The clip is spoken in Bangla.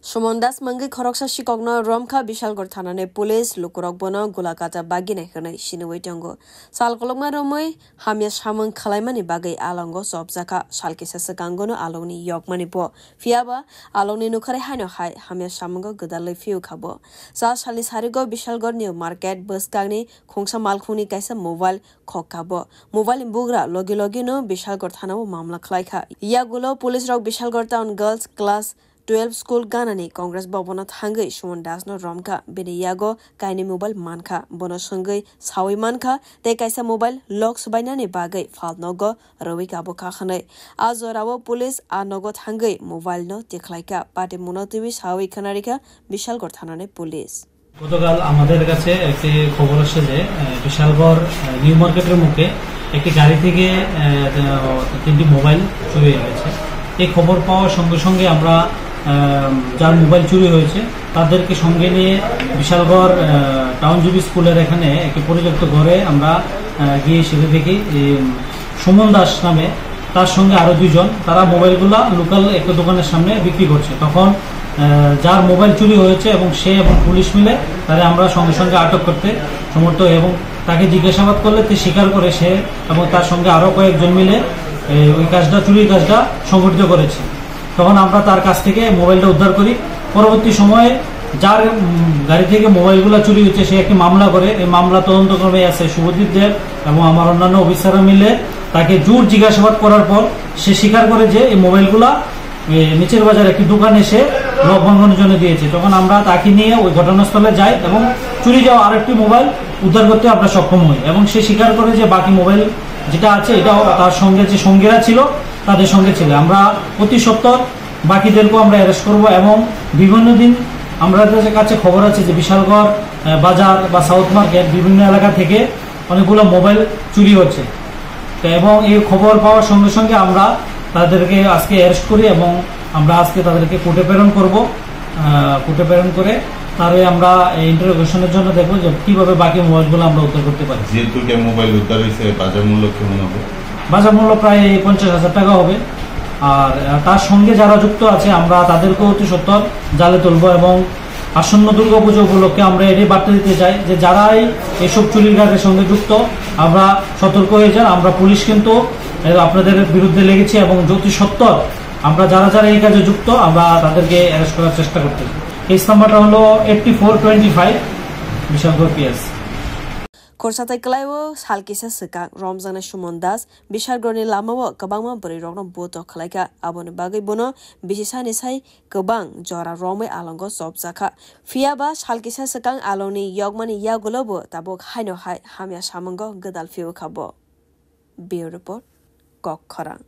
Sumondas mangi khoroksa shikokno Romkha Bishalgor thanane police lukurok bono gulakata bagine khane shinoi tango salkolokma romoi hamya samang khalaimani bagai alongo sobjaka salkisa sakangono aloni yokmani bo fiaba aloni nukhare haino hai hamya samango godalai fiu khabo sa sali sarigo Bishalgor new market buskagni khongsa malkhuni kaisa mobile khokabo mobile bugra logi logi no Bishalgor thanao mamla khlaikha yagulo police rok Bishalgor town girls class 12 school ganani Congress Bobona Hangai Sumondas no Romkha Beniyago Kaini mobile manka Bono Sungai Sawi manka Te Kaisa mobile locks bainani bagai Falnogo Rawika Bokakhane Azorawo police Anogot Hangai mobile no Tiklaika Pati Monotivi Sawi Kanarika Bishalgor Thanane police গতকাল আমাদের কাছে একটি খবর আসে যে বিশালগড় নিউ মার্কেটের মুখে একটি গাড়ি থেকে তিনটি মোবাইল চুরি হয়েছে এই খবর পাওয়ার সঙ্গে সঙ্গে আমরা যার মোবাইল চুরি হয়েছে তাদেরকে সঙ্গে নিয়ে বিশালগড় টাউনজীবী স্কুলের এখানে একটি পরিত্যক্ত ঘরে আমরা গিয়ে সেটা দেখি সুমন দাস নামে তার সঙ্গে আরো দুইজন তারা মোবাইলগুলা লোকাল একটা দোকানের সামনে বিক্রি করছে তখন যার মোবাইল চুরি হয়েছে এবং সে এবং পুলিশ মিলে তাদের আমরা সঙ্গে সঙ্গে আটক করতে সমর্থ এবং তাকে জিজ্ঞাসাবাদ করলে তে স্বীকার করে সে এবং তার সঙ্গে আরো কয়েকজন মিলে ওই কাজটা চুরির কাজটা সংঘটিত করেছে তখন আমরা তার কাছ থেকে মোবাইলটা উদ্ধার করি পরবর্তী সময়ে যার গাড়ি থেকে মোবাইলগুলো চুরি হয়েছে সে একটি মামলা করে এই মামলা তদন্তক্রমে আছে শুভদীপ দেব এবং আমার অন্যান্য অফিসাররা মিলে তাকে জোর জিজ্ঞাসাবাদ করার পর সে স্বীকার করে যে এই মোবাইলগুলা নিচের বাজার একটি দোকানে এসে লক ভঙ্গনের জন্য দিয়েছে তখন আমরা তাকে নিয়ে ওই ঘটনাস্থলে যাই এবং চুরি যাওয়া আরেকটি মোবাইল উদ্ধার করতে আমরা সক্ষম হই এবং সে স্বীকার করে যে বাকি মোবাইল যেটা আছে এটাও তার সঙ্গে যে সঙ্গীরা ছিল তাদের সঙ্গে ছিল আমরা অতি সত্বর বাকিদেরকেও আমরা অ্যারেস্ট করব এবং বিভিন্ন দিন আমাদের কাছে খবর আছে যে বিশালগড় বাজার বা সাউথ মার্কেট বিভিন্ন এলাকা থেকে অনেকগুলো মোবাইল চুরি হচ্ছে এবং এই খবর পাওয়ার সঙ্গে সঙ্গে আমরা তাদেরকে আজকে অ্যারেস্ট করি এবং আমরা আজকে তাদেরকে কোর্টে প্রেরণ করব কোর্টে প্রেরণ করে তারে আমরা ইন্টারোগেশনের জন্য দেখব যে কিভাবে বাকি মোবাইলগুলো আমরা উদ্ধার করতে পারি যে দুটো মোবাইল উদ্ধার হয়েছে বাজার মূল্য কেমন হবে বাজার মূল্য প্রায় 50,000 টাকা হবে আর তার সঙ্গে যারা যুক্ত আছে আমরা তাদেরকে অতি সত্বর জালে তুলব এবং আসন্ন দুর্গাপুজো উপলক্ষে আমরা এটি বার্তা দিতে চাই যে যারাই এসব চুরির কাজের সঙ্গে যুক্ত আমরা সতর্ক হয়ে যান আমরা পুলিশ কিন্তু আপনাদের বিরুদ্ধে লেগেছি এবং অতি সত্বর আমরা যারা যারা এই কাজে যুক্ত আমরা তাদেরকে অ্যারেস্ট করার চেষ্টা করতে কেস নাম্বারটা হলো 8425 Bishalgarh PS Korsatai Kalaiwo Salkisa Sika Romzana Sumondas Bishalgorni Lamawo Kabangma Buri Rogno Boto Kalaika Abon Bagai Bono Bishisani Sai Kabang Jora Rome Alongo Sobzaka Fiaba Salkisa Sakang Aloni Yogmani Yagolobo Tabok Haino Hai Hamya Samango Gadal Fiu Kabo Bio Report Kok Korang